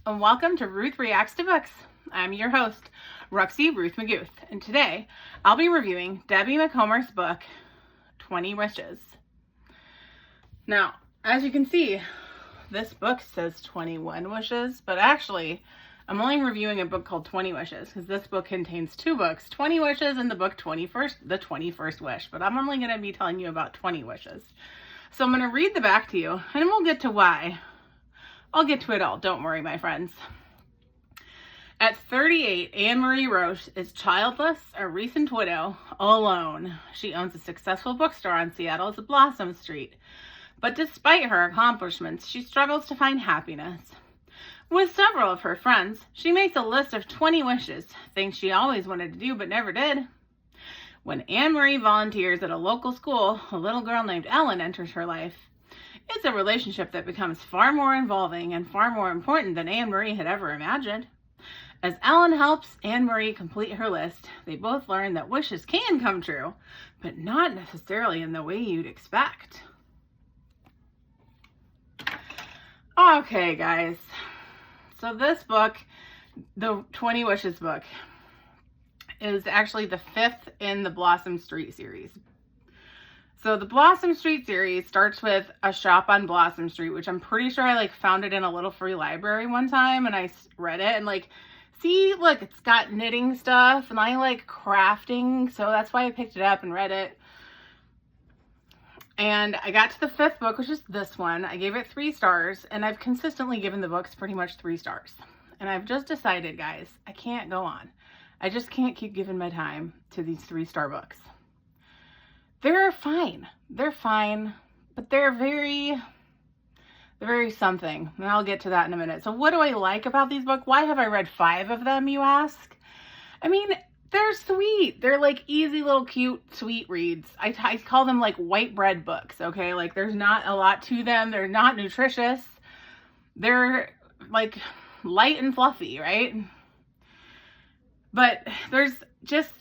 and welcome to Ruth Reacts to Books. I'm your host, Ruxie Ruth McGouth, and today I'll be reviewing Debbie Macomber's book, 20 Wishes. Now, as you can see, this book says 21 wishes, but actually, I'm only reviewing a book called 20 Wishes, because this book contains two books, 20 Wishes and the book The 21st Wish, but I'm only going to be telling you about 20 wishes. So I'm going to read the back to you, and we'll get to why. I'll get to it all, don't worry, my friends. At 38, Anne-Marie Roche is childless, a recent widow, alone. She owns a successful bookstore on Seattle's Blossom Street. But despite her accomplishments, she struggles to find happiness. With several of her friends, she makes a list of 20 wishes, things she always wanted to do but never did. When Anne-Marie volunteers at a local school, a little girl named Ellen enters her life. It's a relationship that becomes far more involving and far more important than Anne-Marie had ever imagined. As Ellen helps Anne-Marie complete her list, they both learn that wishes can come true, but not necessarily in the way you'd expect. Okay, guys. So this book, the 20 Wishes book, is actually the 5th in the Blossom Street series. So the Blossom Street series starts with a shop on Blossom Street, which I'm pretty sure I found it in a little free library one time, and I read it and see, look, it's got knitting stuff, and I like crafting, so that's why I picked it up and read it. And I got to the 5th book, which is this one. I gave it 3 stars, and I've consistently given the books pretty much 3 stars. And I've just decided, guys, I can't go on. I just can't keep giving my time to these 3-star books. They're fine. They're fine, but they're very something. And I'll get to that in a minute. So what do I like about these books? Why have I read 5 of them, you ask? I mean, they're sweet. They're like easy little cute sweet reads. I call them like white bread books, okay? Like there's not a lot to them. They're not nutritious. They're like light and fluffy, right? But there's just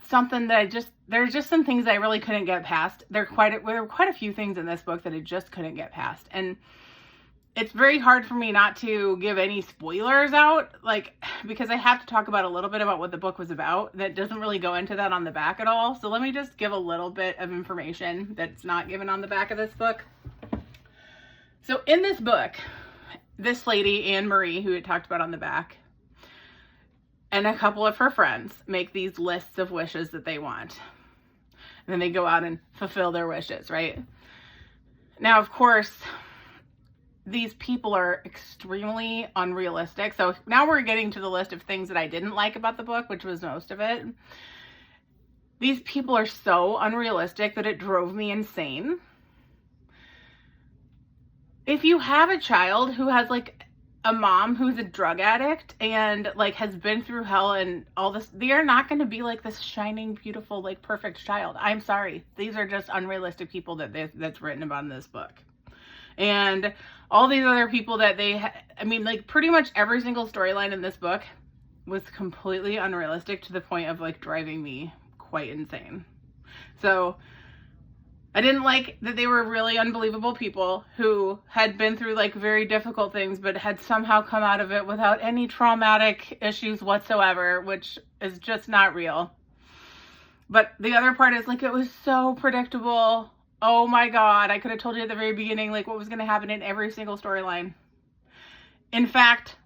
something that there's just some things I really couldn't get past. There were quite a few things in this book that I just couldn't get past. And it's very hard for me not to give any spoilers out, because I have to talk about a little bit about what the book was about. That doesn't really go into that on the back at all. So let me just give a little bit of information that's not given on the back of this book. So in this book, this lady, Anne-Marie, who had talked about on the back, and a couple of her friends make these lists of wishes that they want. And then they go out and fulfill their wishes, right? Now, of course, these people are extremely unrealistic. So now we're getting to the list of things that I didn't like about the book, which was most of it. These people are so unrealistic that it drove me insane. If you have a child who has a mom who's a drug addict and has been through hell and all this, they are not going to be this shining, beautiful, perfect child. I'm sorry. These are just unrealistic people that's written about in this book. And all these other people that pretty much every single storyline in this book was completely unrealistic to the point of driving me quite insane. So I didn't like that they were really unbelievable people who had been through very difficult things, but had somehow come out of it without any traumatic issues whatsoever, which is just not real. But the other part is it was so predictable. Oh my God, I could have told you at the very beginning, what was going to happen in every single storyline. In fact,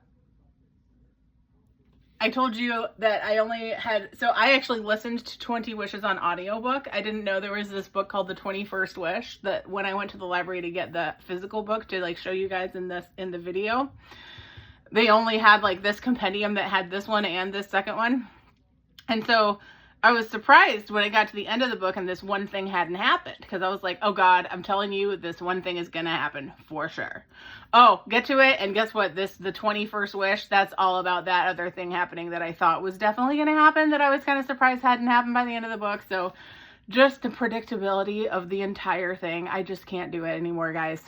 I told you that I actually listened to 20 Wishes on audiobook. I didn't know there was this book called The 21st Wish that when I went to the library to get the physical book to show you guys in the video, they only had this compendium that had this one and this second one. And so I was surprised when I got to the end of the book and this one thing hadn't happened, because I was like, oh God, I'm telling you, this one thing is going to happen for sure. Oh, get to it. And guess what? The 21st Wish, that's all about that other thing happening that I thought was definitely going to happen, that I was kind of surprised hadn't happened by the end of the book. So just the predictability of the entire thing. I just can't do it anymore, guys.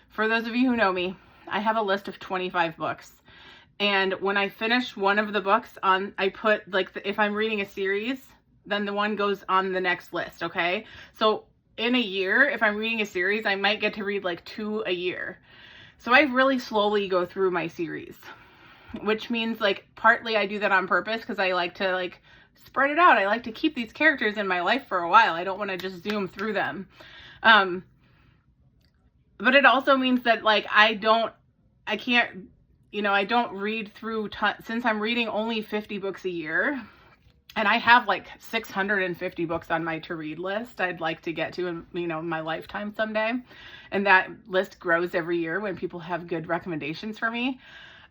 For those of you who know me, I have a list of 25 books. And when I finish one of the books I put if I'm reading a series, then the one goes on the next list, okay? So in a year, if I'm reading a series, I might get to read 2 a year. So I really slowly go through my series, which means like partly I do that on purpose because I like to like spread it out. I like to keep these characters in my life for a while. I don't want to just zoom through them. But it also means that like I don't read through since I'm reading only 50 books a year, and I have like 650 books on my to read list I'd like to get to in, my lifetime someday. And that list grows every year when people have good recommendations for me.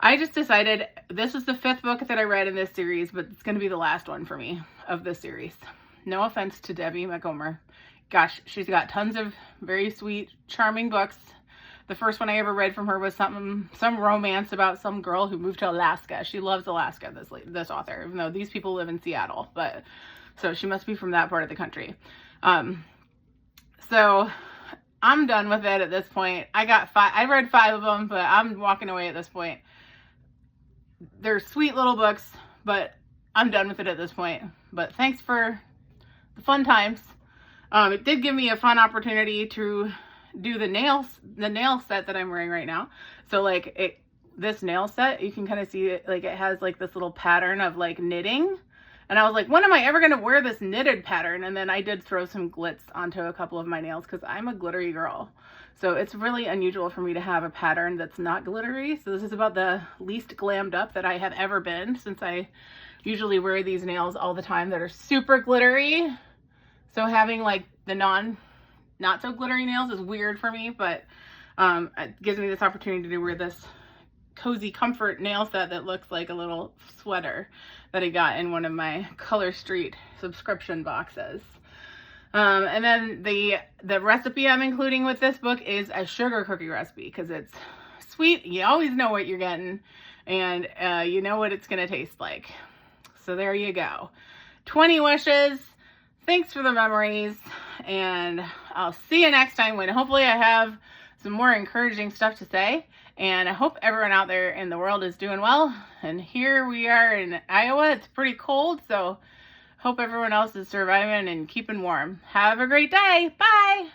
I just decided this is the 5th book that I read in this series, but it's going to be the last one for me of this series. No offense to Debbie Macomber. Gosh, she's got tons of very sweet, charming books. The first one I ever read from her was some romance about some girl who moved to Alaska. She loves Alaska, this author, even though these people live in Seattle. But so she must be from that part of the country. So I'm done with it at this point. I read 5 of them, but I'm walking away at this point. They're sweet little books, but I'm done with it at this point. But thanks for the fun times. It did give me a fun opportunity to do the nail set that I'm wearing right now. So like this nail set, you can kind of see it, like it has like this little pattern of like knitting. And I was like, when am I ever going to wear this knitted pattern? And then I did throw some glitz onto a couple of my nails because I'm a glittery girl. So it's really unusual for me to have a pattern that's not glittery. So this is about the least glammed up that I have ever been, since I usually wear these nails all the time that are super glittery. So having like the not so glittery nails is weird for me, but it gives me this opportunity to wear this cozy comfort nail set that looks like a little sweater that I got in one of my Colorstreet subscription boxes. And then the recipe I'm including with this book is a sugar cookie recipe because it's sweet. You always know what you're getting, and you know what it's going to taste like. So there you go. 20 wishes. Thanks for the memories, and I'll see you next time when hopefully I have some more encouraging stuff to say. And I hope everyone out there in the world is doing well. And here we are in Iowa. It's pretty cold, so hope everyone else is surviving and keeping warm. Have a great day. Bye.